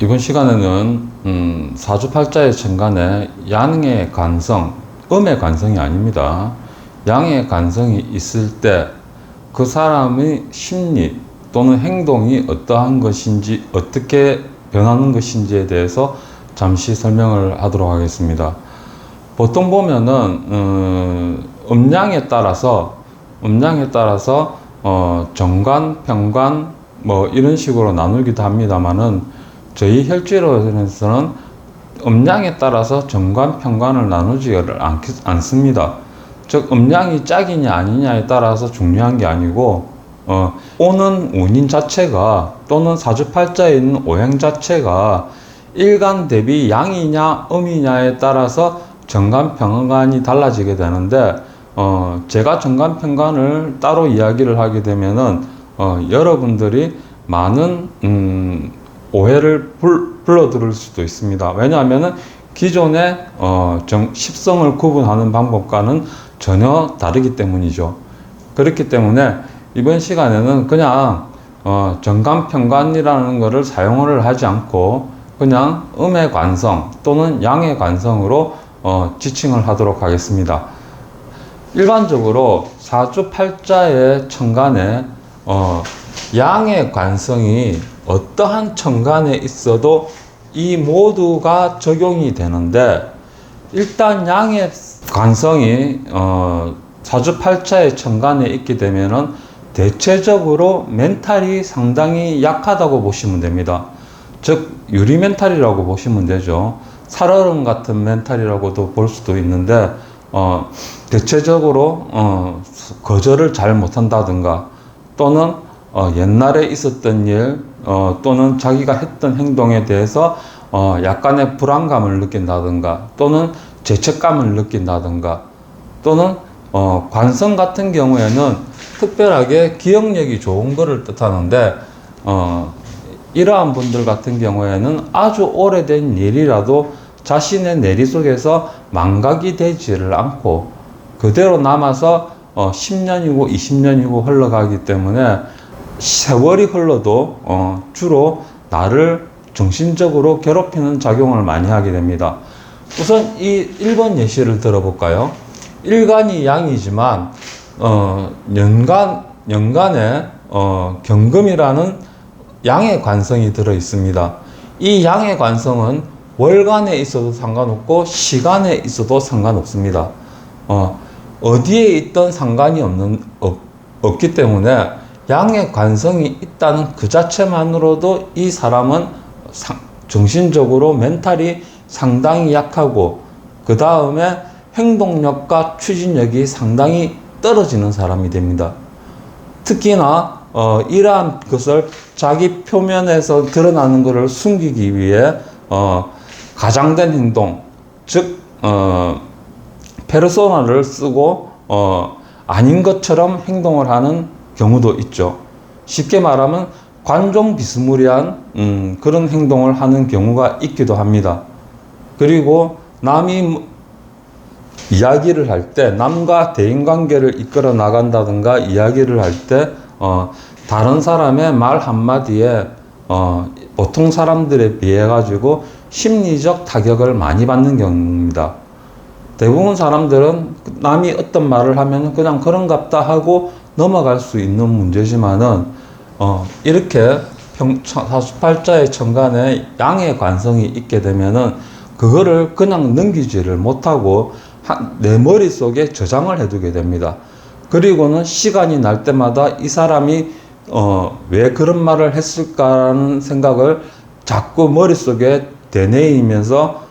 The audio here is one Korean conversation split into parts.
이번 시간에는 사주팔자의 천간에 양의 관성, 음의 관성이 아닙니다. 양의 관성이 있을 때 그 사람의 심리 또는 행동이 어떠한 것인지, 어떻게 변하는 것인지에 대해서 잠시 설명을 하도록 하겠습니다. 보통 보면은 음양에 따라서 정관, 평관 뭐 이런 식으로 나누기도 합니다만은 저희 혈지론에서는 음양에 따라서 정관, 평관을 나누지를 않습니다. 즉 음양이 짝이냐 아니냐에 따라서 중요한 게 아니고 오는 운인 자체가 또는 사주팔자에 있는 오행 자체가 일간 대비 양이냐 음이냐에 따라서 정관, 평관이 달라지게 되는데 제가 정관, 평관을 따로 이야기를 하게 되면은 여러분들이 많은 오해를 불러들을 수도 있습니다. 왜냐하면은 기존의 십성을 구분하는 방법과는 전혀 다르기 때문이죠. 그렇기 때문에 이번 시간에는 그냥 정관, 평관이라는 것을 사용을 하지 않고 그냥 음의 관성 또는 양의 관성으로 지칭을 하도록 하겠습니다. 일반적으로 사주팔자의 천간에 양의 관성이 어떠한 천간에 있어도 이 모두가 적용이 되는데, 일단 양의 관성이 사주팔자의 천간에 있게 되면은 대체적으로 멘탈이 상당히 약하다고 보시면 됩니다. 즉 유리 멘탈이라고 보시면 되죠. 살얼음 같은 멘탈이라고도 볼 수도 있는데 대체적으로 거절을 잘 못한다든가 또는 옛날에 있었던 일 또는 자기가 했던 행동에 대해서 약간의 불안감을 느낀다든가 또는 죄책감을 느낀다든가 또는 관성 같은 경우에는 특별하게 기억력이 좋은 것을 뜻하는데 이러한 분들 같은 경우에는 아주 오래된 일이라도 자신의 내리 속에서 망각이 되지를 않고 그대로 남아서 10년이고 20년이고 흘러가기 때문에 세월이 흘러도 주로 나를 정신적으로 괴롭히는 작용을 많이 하게 됩니다. 우선 이 1번 예시를 들어볼까요? 일간이 양이지만 연간에 경금이라는 양의 관성이 들어 있습니다. 이 양의 관성은 월간에 있어도 상관없고 시간에 있어도 상관없습니다. 어디에 있던 상관이 없기 때문에 양의 관성이 있다는 그 자체만으로도 이 사람은 정신적으로 멘탈이 상당히 약하고 그 다음에 행동력과 추진력이 상당히 떨어지는 사람이 됩니다. 특히나 이러한 것을 자기 표면에서 드러나는 것을 숨기기 위해 가장된 행동, 즉 페르소나를 쓰고 아닌 것처럼 행동을 하는 경우도 있죠. 쉽게 말하면 관종 비스무리한 그런 행동을 하는 경우가 있기도 합니다. 그리고 남이 이야기를 할 때, 남과 대인관계를 이끌어 나간다든가 이야기를 할 때 다른 사람의 말 한마디에 보통 사람들에 비해 가지고 심리적 타격을 많이 받는 경우입니다. 대부분 사람들은 남이 어떤 말을 하면 그냥 그런갑다 하고 넘어갈 수 있는 문제지만은 이렇게 사주팔자의 천간에 양의 관성이 있게 되면은 그거를 그냥 넘기지를 못하고 내 머릿속에 저장을 해두게 됩니다. 그리고는 시간이 날 때마다 이 사람이 왜 그런 말을 했을까라는 생각을 자꾸 머릿속에 되뇌이면서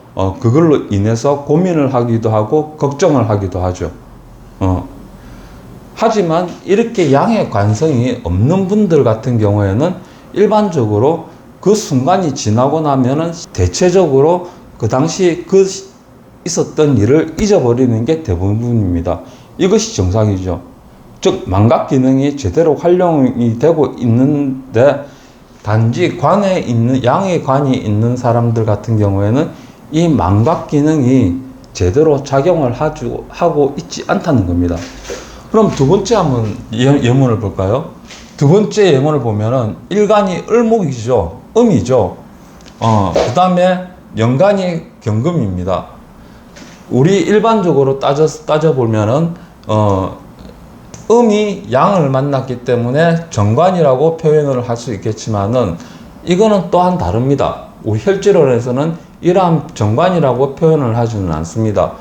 그걸로 인해서 고민을 하기도 하고 걱정을 하기도 하죠. 하지만 이렇게 양의 관성이 없는 분들 같은 경우에는 일반적으로 그 순간이 지나고 나면은 대체적으로 그 당시 있었던 일을 잊어버리는 게 대부분입니다. 이것이 정상이죠. 즉 망각 기능이 제대로 활용이 되고 있는데 단지 관에 있는 양의 관이 있는 사람들 같은 경우에는 이 망각 기능이 제대로 작용을 하고 있지 않다는 겁니다. 그럼 두 번째 한번 예문을 볼까요? 두 번째 예문을 보면은 일간이 을목이죠. 음이죠. 그 다음에 연간이 경금입니다. 우리 일반적으로 따져보면은, 음이 양을 만났기 때문에 정관이라고 표현을 할 수 있겠지만은, 이거는 또한 다릅니다. 우리 혈지론에서는 이러한 정관이라고 표현을 하지는 않습니다.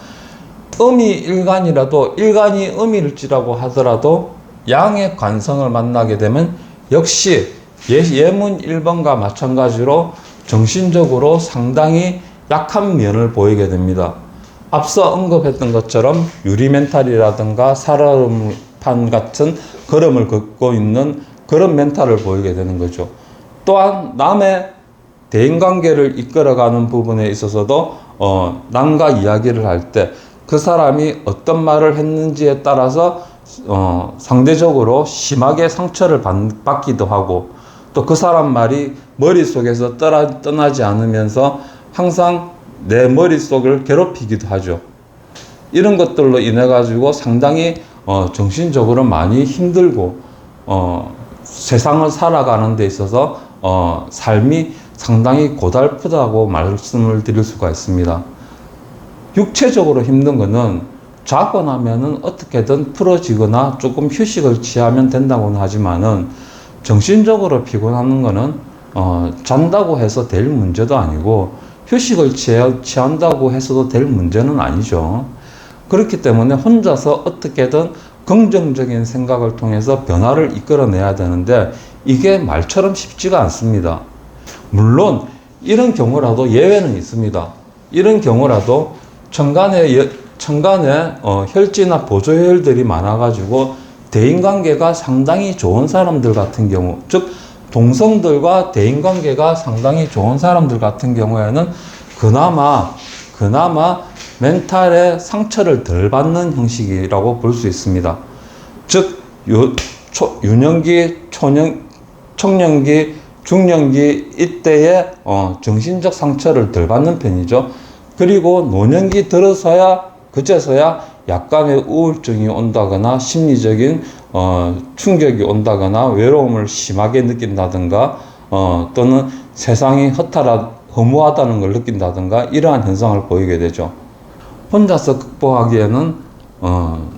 음이 일간이라도, 일간이 음일지라고 하더라도 양의 관성을 만나게 되면 역시 예문 1번과 마찬가지로 정신적으로 상당히 약한 면을 보이게 됩니다. 앞서 언급했던 것처럼 유리멘탈이라든가 살얼음판 같은 걸음을 걷고 있는 그런 멘탈을 보이게 되는 거죠. 또한 남의 대인관계를 이끌어가는 부분에 있어서도 남과 이야기를 할 때 그 사람이 어떤 말을 했는지에 따라서 상대적으로 심하게 상처를 받기도 하고, 또 그 사람 말이 머릿속에서 떠나지 않으면서 항상 내 머릿속을 괴롭히기도 하죠. 이런 것들로 인해 가지고 상당히 정신적으로 많이 힘들고 세상을 살아가는 데 있어서 삶이 상당히 고달프다고 말씀을 드릴 수가 있습니다. 육체적으로 힘든 거는 자고 나면은 어떻게든 풀어지거나 조금 휴식을 취하면 된다고는 하지만은, 정신적으로 피곤한 거는 잔다고 해서 될 문제도 아니고 휴식을 취한다고 해서도 될 문제는 아니죠. 그렇기 때문에 혼자서 어떻게든 긍정적인 생각을 통해서 변화를 이끌어내야 되는데, 이게 말처럼 쉽지가 않습니다. 물론 이런 경우라도 예외는 있습니다. 이런 경우라도 천간에 혈지나 보조혈들이 많아가지고 대인관계가 상당히 좋은 사람들 같은 경우, 즉 동성들과 대인관계가 상당히 좋은 사람들 같은 경우에는 그나마 멘탈의 상처를 덜 받는 형식이라고 볼 수 있습니다. 즉 유년기, 청년기, 중년기 이때의 정신적 상처를 덜 받는 편이죠. 그리고 노년기 들어서야 그제서야 약간의 우울증이 온다거나 심리적인 충격이 온다거나 외로움을 심하게 느낀다든가 또는 세상이 허무하다는 걸 느낀다든가 이러한 현상을 보이게 되죠. 혼자서 극복하기에는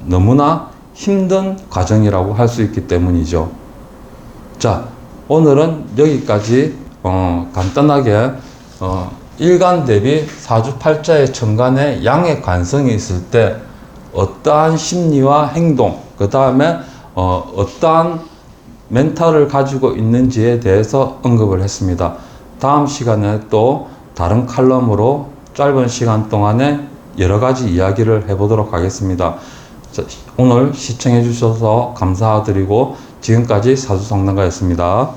너무나 힘든 과정이라고 할 수 있기 때문이죠. 자, 오늘은 여기까지 간단하게 일간 대비 사주팔자의 천간에 양의 관성이 있을 때 어떠한 심리와 행동, 그 다음에 어떠한 멘탈을 가지고 있는지에 대해서 언급을 했습니다. 다음 시간에 또 다른 칼럼으로 짧은 시간 동안에 여러 가지 이야기를 해보도록 하겠습니다. 자, 오늘 시청해 주셔서 감사드리고 지금까지 사주상담가였습니다.